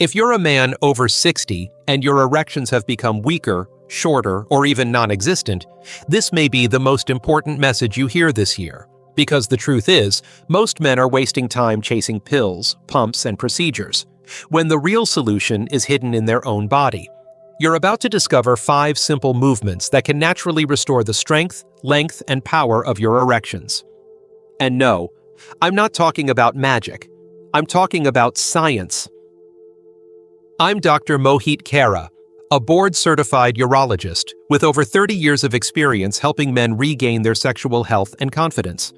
If you're a man over 60 and your erections have become weaker, shorter, or even non-existent, this may be the most important message you hear this year. Because the truth is, most men are wasting time chasing pills, pumps, and procedures, when the real solution is hidden in their own body. You're about to discover 5 simple movements that can naturally restore the strength, length, and power of your erections. And no, I'm not talking about magic. I'm talking about science. I'm Dr. Mohit Kara, a board-certified urologist with over 30 years of experience helping men regain their sexual health and confidence.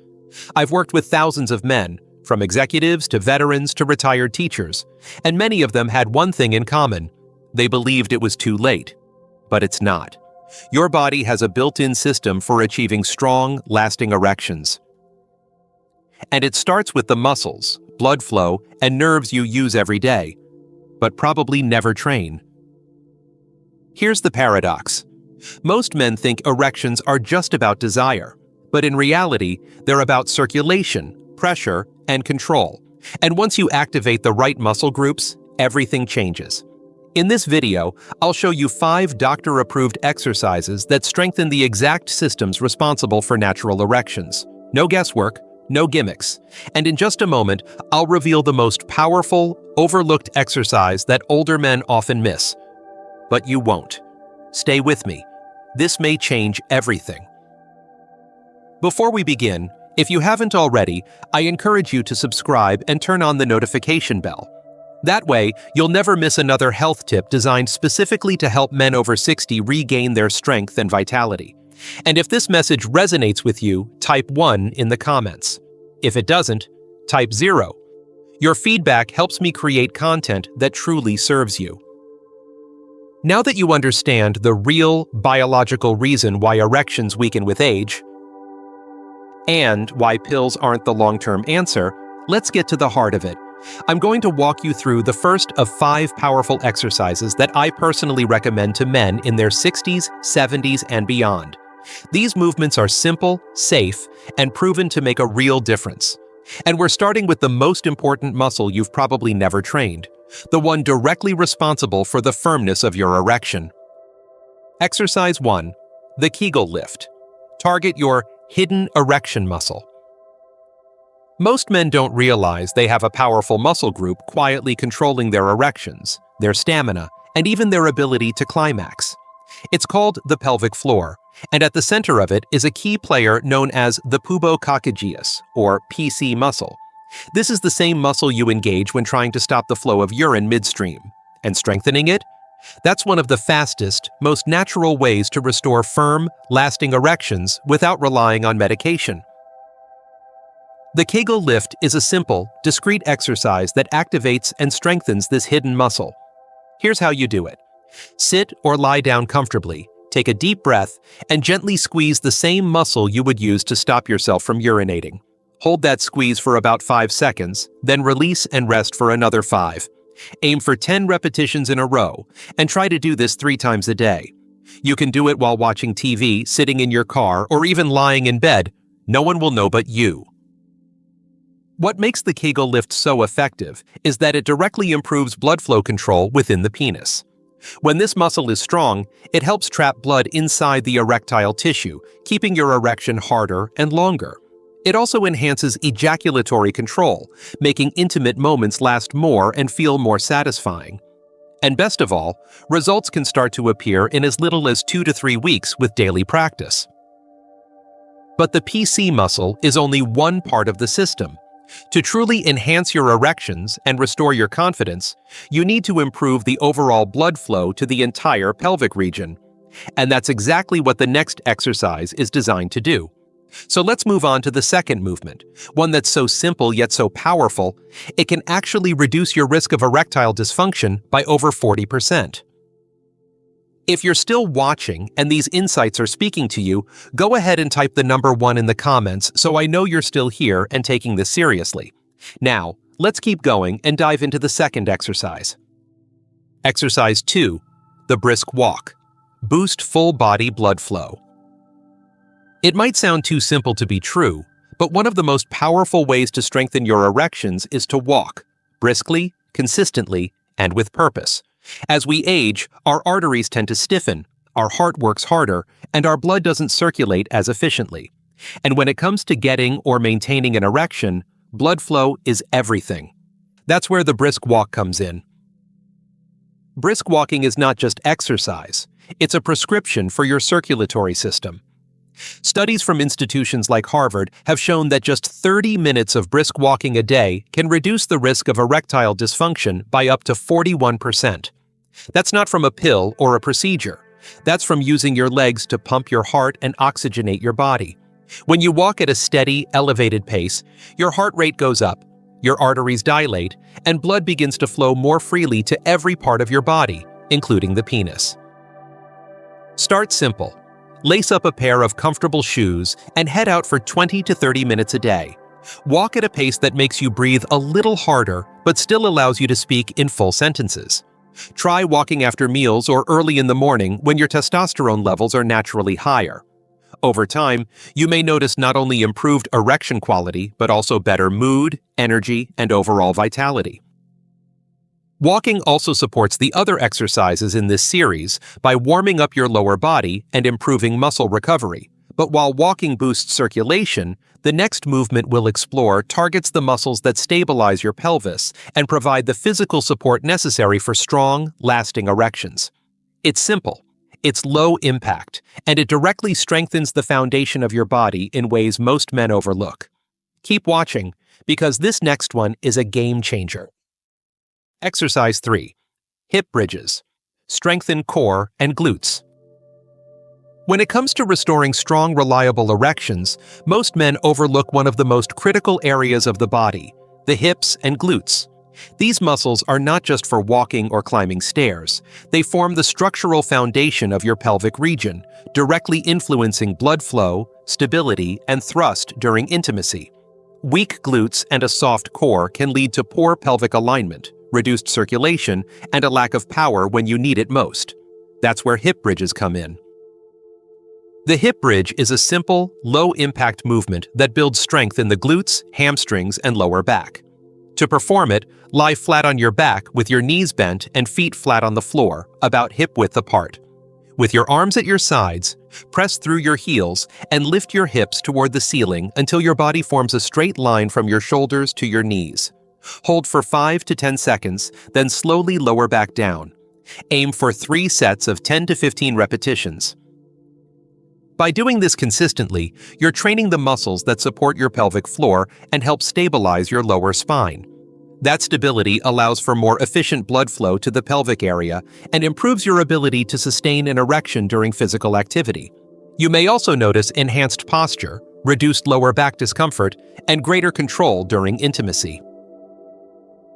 I've worked with thousands of men, from executives to veterans to retired teachers, and many of them had one thing in common. They believed it was too late. But it's not. Your body has a built-in system for achieving strong, lasting erections. And it starts with the muscles, blood flow, and nerves you use every day, but probably never train. Here's the paradox. Most men think erections are just about desire, but in reality, they're about circulation, pressure, and control. And once you activate the right muscle groups, everything changes. In this video, I'll show you 5 doctor-approved exercises that strengthen the exact systems responsible for natural erections. No guesswork, no gimmicks. And in just a moment, I'll reveal the most powerful, overlooked exercise that older men often miss. But you won't. Stay with me. This may change everything. Before we begin, if you haven't already, I encourage you to subscribe and turn on the notification bell. That way, you'll never miss another health tip designed specifically to help men over 60 regain their strength and vitality. And if this message resonates with you, type 1 in the comments. If it doesn't, type 0. Your feedback helps me create content that truly serves you. Now that you understand the real biological reason why erections weaken with age, and why pills aren't the long-term answer, let's get to the heart of it. I'm going to walk you through the first of 5 powerful exercises that I personally recommend to men in their 60s, 70s, and beyond. These movements are simple, safe, and proven to make a real difference. And we're starting with the most important muscle you've probably never trained, the one directly responsible for the firmness of your erection. Exercise 1. The Kegel lift. Target your hidden erection muscle. Most men don't realize they have a powerful muscle group quietly controlling their erections, their stamina, and even their ability to climax. It's called the pelvic floor, and at the center of it is a key player known as the pubococcygeus, or PC muscle. This is the same muscle you engage when trying to stop the flow of urine midstream. And strengthening it? That's one of the fastest, most natural ways to restore firm, lasting erections without relying on medication. The Kegel lift is a simple, discrete exercise that activates and strengthens this hidden muscle. Here's how you do it. Sit or lie down comfortably, take a deep breath, and gently squeeze the same muscle you would use to stop yourself from urinating. Hold that squeeze for about 5 seconds, then release and rest for another 5. Aim for 10 repetitions in a row, and try to do this 3 times a day. You can do it while watching TV, sitting in your car, or even lying in bed. No one will know but you. What makes the Kegel lift so effective is that it directly improves blood flow control within the penis. When this muscle is strong, it helps trap blood inside the erectile tissue, keeping your erection harder and longer. It also enhances ejaculatory control, making intimate moments last more and feel more satisfying. And best of all, results can start to appear in as little as 2 to 3 weeks with daily practice. But the PC muscle is only one part of the system. To truly enhance your erections and restore your confidence, you need to improve the overall blood flow to the entire pelvic region. And that's exactly what the next exercise is designed to do. So let's move on to the second movement, one that's so simple yet so powerful, it can actually reduce your risk of erectile dysfunction by over 40%. If you're still watching and these insights are speaking to you, go ahead and type the number 1 in the comments so I know you're still here and taking this seriously. Now, let's keep going and dive into the second exercise. Exercise 2. The brisk walk. Boost full body blood flow. It might sound too simple to be true, but one of the most powerful ways to strengthen your erections is to walk, briskly, consistently, and with purpose. As we age, our arteries tend to stiffen, our heart works harder, and our blood doesn't circulate as efficiently. And when it comes to getting or maintaining an erection, blood flow is everything. That's where the brisk walk comes in. Brisk walking is not just exercise, it's a prescription for your circulatory system. Studies from institutions like Harvard have shown that just 30 minutes of brisk walking a day can reduce the risk of erectile dysfunction by up to 41%. That's not from a pill or a procedure. That's from using your legs to pump your heart and oxygenate your body. When you walk at a steady, elevated pace, your heart rate goes up, your arteries dilate, and blood begins to flow more freely to every part of your body, including the penis. Start simple. Lace up a pair of comfortable shoes and head out for 20 to 30 minutes a day. Walk at a pace that makes you breathe a little harder, but still allows you to speak in full sentences. Try walking after meals or early in the morning when your testosterone levels are naturally higher. Over time, you may notice not only improved erection quality, but also better mood, energy, and overall vitality. Walking also supports the other exercises in this series by warming up your lower body and improving muscle recovery. But while walking boosts circulation, the next movement we'll explore targets the muscles that stabilize your pelvis and provide the physical support necessary for strong, lasting erections. It's simple, it's low impact, and it directly strengthens the foundation of your body in ways most men overlook. Keep watching, because this next one is a game changer. Exercise 3. Hip bridges. Strengthen core and glutes. When it comes to restoring strong, reliable erections, most men overlook one of the most critical areas of the body, the hips and glutes. These muscles are not just for walking or climbing stairs. They form the structural foundation of your pelvic region, directly influencing blood flow, stability, and thrust during intimacy. Weak glutes and a soft core can lead to poor pelvic alignment, reduced circulation, and a lack of power when you need it most. That's where hip bridges come in. The hip bridge is a simple, low-impact movement that builds strength in the glutes, hamstrings, and lower back. To perform it, lie flat on your back with your knees bent and feet flat on the floor, about hip-width apart. With your arms at your sides, press through your heels and lift your hips toward the ceiling until your body forms a straight line from your shoulders to your knees. Hold for 5 to 10 seconds, then slowly lower back down. Aim for 3 sets of 10 to 15 repetitions. By doing this consistently, you're training the muscles that support your pelvic floor and help stabilize your lower spine. That stability allows for more efficient blood flow to the pelvic area and improves your ability to sustain an erection during physical activity. You may also notice enhanced posture, reduced lower back discomfort, and greater control during intimacy.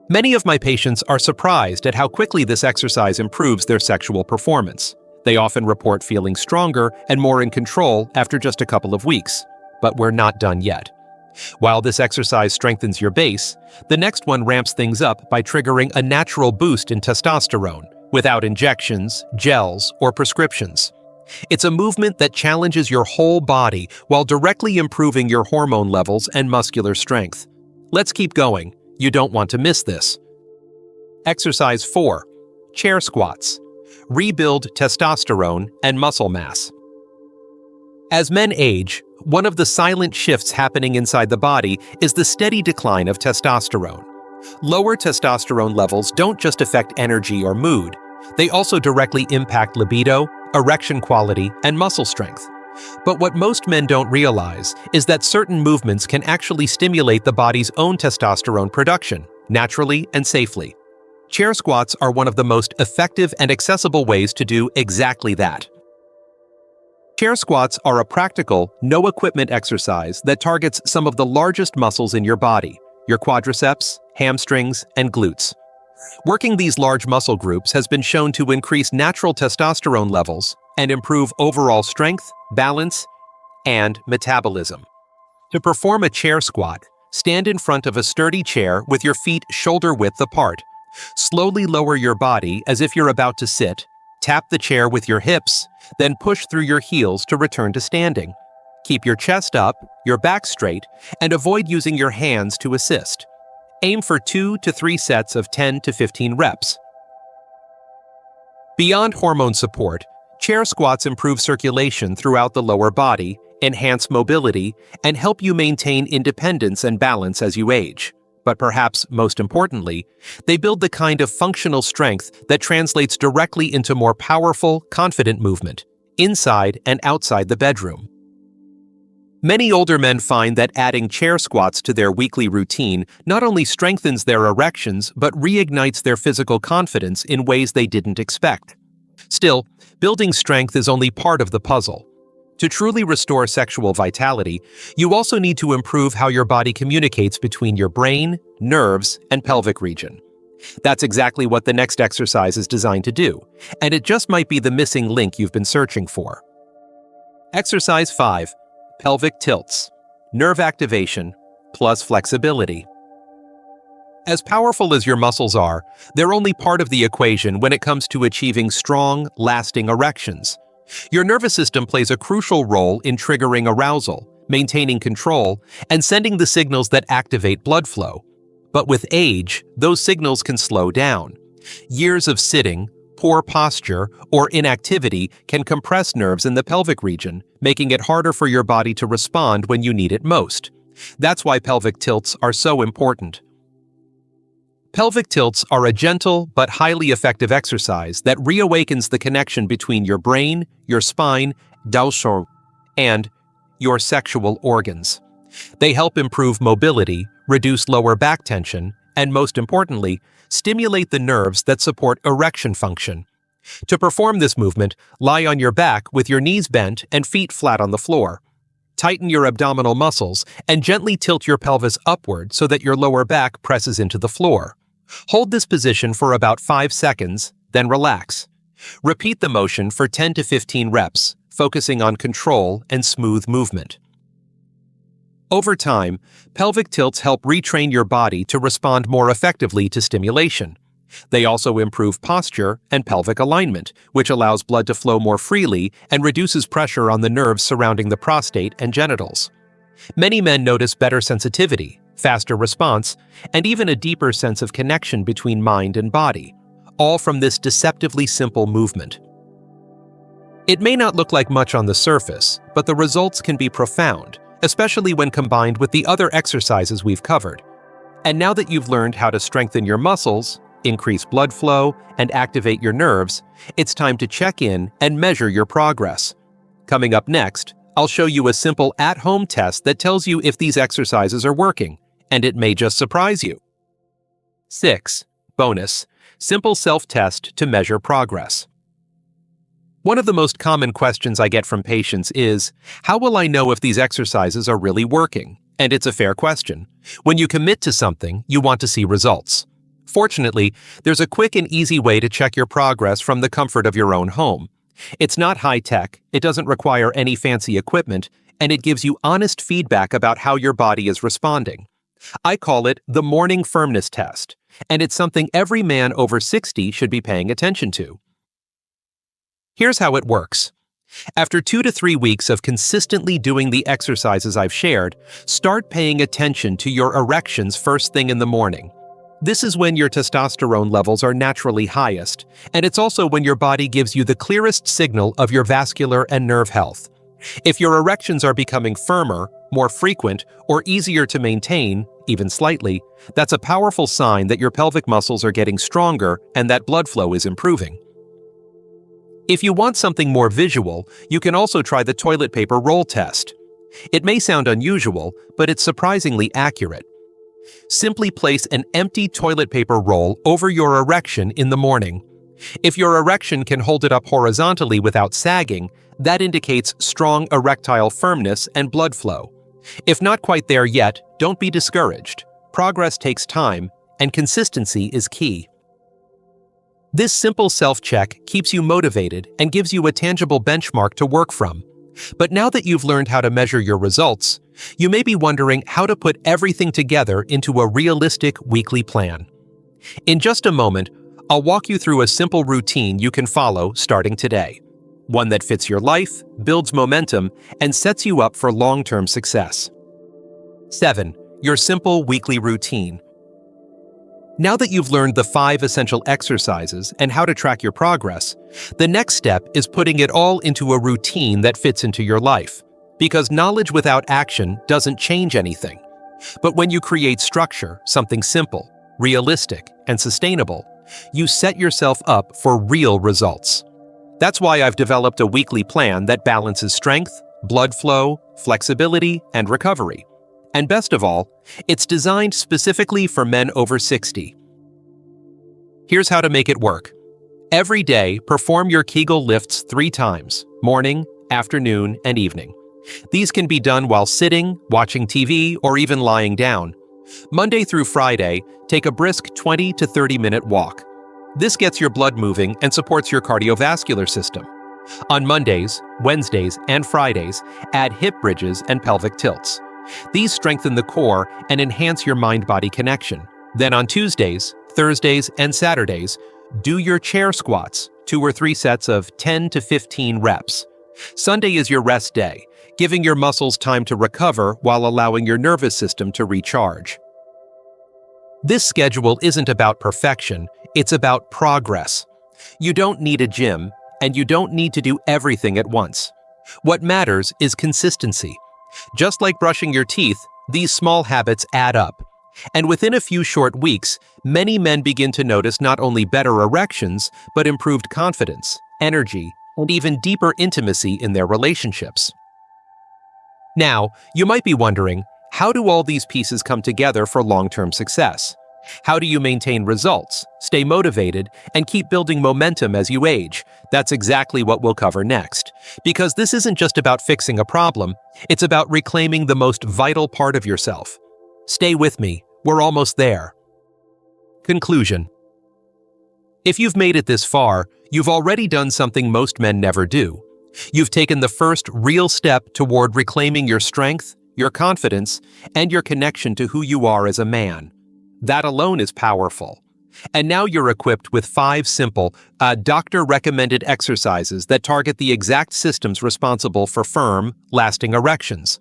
Many of my patients are surprised at how quickly this exercise improves their sexual performance. They often report feeling stronger and more in control after just a couple of weeks. But we're not done yet. While this exercise strengthens your base, the next one ramps things up by triggering a natural boost in testosterone, without injections, gels, or prescriptions. It's a movement that challenges your whole body while directly improving your hormone levels and muscular strength. Let's keep going. You don't want to miss this. Exercise 4. Chair squats. Rebuild testosterone and muscle mass. As men age, one of the silent shifts happening inside the body is the steady decline of testosterone. Lower testosterone levels don't just affect energy or mood, they also directly impact libido, erection quality, and muscle strength. But what most men don't realize is that certain movements can actually stimulate the body's own testosterone production, naturally and safely. Chair squats are one of the most effective and accessible ways to do exactly that. Chair squats are a practical, no-equipment exercise that targets some of the largest muscles in your body, your quadriceps, hamstrings, and glutes. Working these large muscle groups has been shown to increase natural testosterone levels and improve overall strength, balance, and metabolism. To perform a chair squat, stand in front of a sturdy chair with your feet shoulder-width apart. Slowly lower your body as if you're about to sit, tap the chair with your hips, then push through your heels to return to standing. Keep your chest up, your back straight, and avoid using your hands to assist. Aim for 2 to 3 sets of 10 to 15 reps. Beyond hormone support, chair squats improve circulation throughout the lower body, enhance mobility, and help you maintain independence and balance as you age. But perhaps most importantly, they build the kind of functional strength that translates directly into more powerful, confident movement, inside and outside the bedroom. Many older men find that adding chair squats to their weekly routine not only strengthens their erections but reignites their physical confidence in ways they didn't expect. Still, building strength is only part of the puzzle. To truly restore sexual vitality, you also need to improve how your body communicates between your brain, nerves, and pelvic region. That's exactly what the next exercise is designed to do, and it just might be the missing link you've been searching for. Exercise 5. Pelvic tilts. Nerve activation plus flexibility. As powerful as your muscles are, they're only part of the equation when it comes to achieving strong, lasting erections. Your nervous system plays a crucial role in triggering arousal, maintaining control, and sending the signals that activate blood flow. But with age, those signals can slow down. Years of sitting, poor posture, or inactivity can compress nerves in the pelvic region, making it harder for your body to respond when you need it most. That's why pelvic tilts are so important. Pelvic tilts are a gentle but highly effective exercise that reawakens the connection between your brain, your spine, and your sexual organs. They help improve mobility, reduce lower back tension, and most importantly, stimulate the nerves that support erection function. To perform this movement, lie on your back with your knees bent and feet flat on the floor. Tighten your abdominal muscles and gently tilt your pelvis upward so that your lower back presses into the floor. Hold this position for about 5 seconds, then relax. Repeat the motion for 10 to 15 reps, focusing on control and smooth movement. Over time, pelvic tilts help retrain your body to respond more effectively to stimulation. They also improve posture and pelvic alignment, which allows blood to flow more freely and reduces pressure on the nerves surrounding the prostate and genitals. Many men notice better sensitivity, faster response, and even a deeper sense of connection between mind and body, all from this deceptively simple movement. It may not look like much on the surface, but the results can be profound, especially when combined with the other exercises we've covered. And now that you've learned how to strengthen your muscles, increase blood flow, and activate your nerves, it's time to check in and measure your progress. Coming up next, I'll show you a simple at-home test that tells you if these exercises are working, and it may just surprise you. 6. Bonus: simple self-test to measure progress. One of the most common questions I get from patients is, how will I know if these exercises are really working? And it's a fair question. When you commit to something, you want to see results. Fortunately, there's a quick and easy way to check your progress from the comfort of your own home. It's not high-tech, it doesn't require any fancy equipment, and it gives you honest feedback about how your body is responding. I call it the morning firmness test, and it's something every man over 60 should be paying attention to. Here's how it works. After 2 to 3 weeks of consistently doing the exercises I've shared, start paying attention to your erections first thing in the morning. This is when your testosterone levels are naturally highest, and it's also when your body gives you the clearest signal of your vascular and nerve health. If your erections are becoming firmer, more frequent, or easier to maintain, even slightly, that's a powerful sign that your pelvic muscles are getting stronger and that blood flow is improving. If you want something more visual, you can also try the toilet paper roll test. It may sound unusual, but it's surprisingly accurate. Simply place an empty toilet paper roll over your erection in the morning. If your erection can hold it up horizontally without sagging, that indicates strong erectile firmness and blood flow. If not quite there yet, don't be discouraged. Progress takes time, and consistency is key. This simple self-check keeps you motivated and gives you a tangible benchmark to work from. But now that you've learned how to measure your results, you may be wondering how to put everything together into a realistic weekly plan. In just a moment, I'll walk you through a simple routine you can follow starting today. One that fits your life, builds momentum, and sets you up for long-term success. 7. Your simple weekly routine. Now that you've learned the 5 essential exercises and how to track your progress, the next step is putting it all into a routine that fits into your life. Because knowledge without action doesn't change anything. But when you create structure, something simple, realistic, and sustainable, you set yourself up for real results. That's why I've developed a weekly plan that balances strength, blood flow, flexibility, and recovery. And best of all, it's designed specifically for men over 60. Here's how to make it work. Every day, perform your Kegel lifts 3 times, morning, afternoon, and evening. These can be done while sitting, watching TV, or even lying down. Monday through Friday, take a brisk 20 to 30-minute walk. This gets your blood moving and supports your cardiovascular system. On Mondays, Wednesdays, and Fridays, add hip bridges and pelvic tilts. These strengthen the core and enhance your mind-body connection. Then on Tuesdays, Thursdays, and Saturdays, do your chair squats, 2 or 3 sets of 10 to 15 reps. Sunday is your rest day, giving your muscles time to recover while allowing your nervous system to recharge. This schedule isn't about perfection, it's about progress. You don't need a gym, and you don't need to do everything at once. What matters is consistency. Just like brushing your teeth, these small habits add up. And within a few short weeks, many men begin to notice not only better erections, but improved confidence, energy, and even deeper intimacy in their relationships. Now, you might be wondering, how do all these pieces come together for long-term success? How do you maintain results, stay motivated, and keep building momentum as you age? That's exactly what we'll cover next. Because this isn't just about fixing a problem, it's about reclaiming the most vital part of yourself. Stay with me, we're almost there. Conclusion. If you've made it this far, you've already done something most men never do. You've taken the first real step toward reclaiming your strength, your confidence, and your connection to who you are as a man. That alone is powerful. And now you're equipped with 5 simple, doctor-recommended exercises that target the exact systems responsible for firm, lasting erections.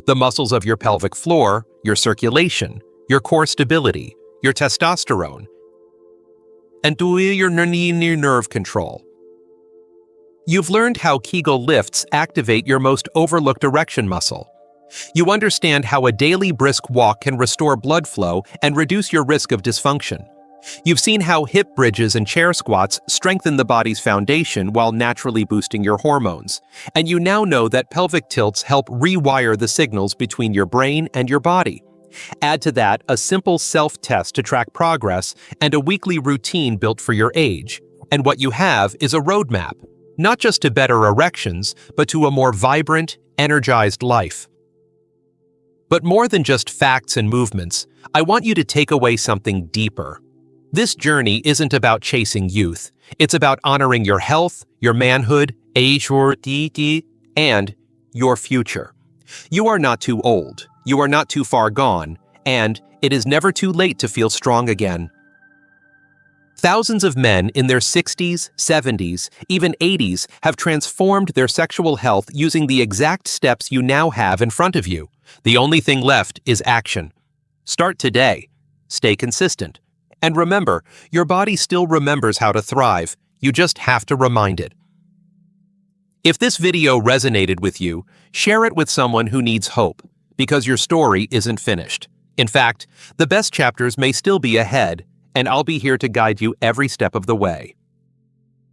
The muscles of your pelvic floor, your circulation, your core stability, your testosterone, and your nerve control. You've learned how Kegel lifts activate your most overlooked erection muscle. You understand how a daily brisk walk can restore blood flow and reduce your risk of dysfunction. You've seen how hip bridges and chair squats strengthen the body's foundation while naturally boosting your hormones. And you now know that pelvic tilts help rewire the signals between your brain and your body. Add to that a simple self-test to track progress and a weekly routine built for your age. And what you have is a roadmap, not just to better erections, but to a more vibrant, energized life. But more than just facts and movements, I want you to take away something deeper. This journey isn't about chasing youth. It's about honoring your health, your manhood, and your future. You are not too old, you are not too far gone, and it is never too late to feel strong again. Thousands of men in their 60s, 70s, even 80s have transformed their sexual health using the exact steps you now have in front of you. The only thing left is action. Start today. Stay consistent. And remember, your body still remembers how to thrive. You just have to remind it. If this video resonated with you, share it with someone who needs hope, because your story isn't finished. In fact, the best chapters may still be ahead, and I'll be here to guide you every step of the way.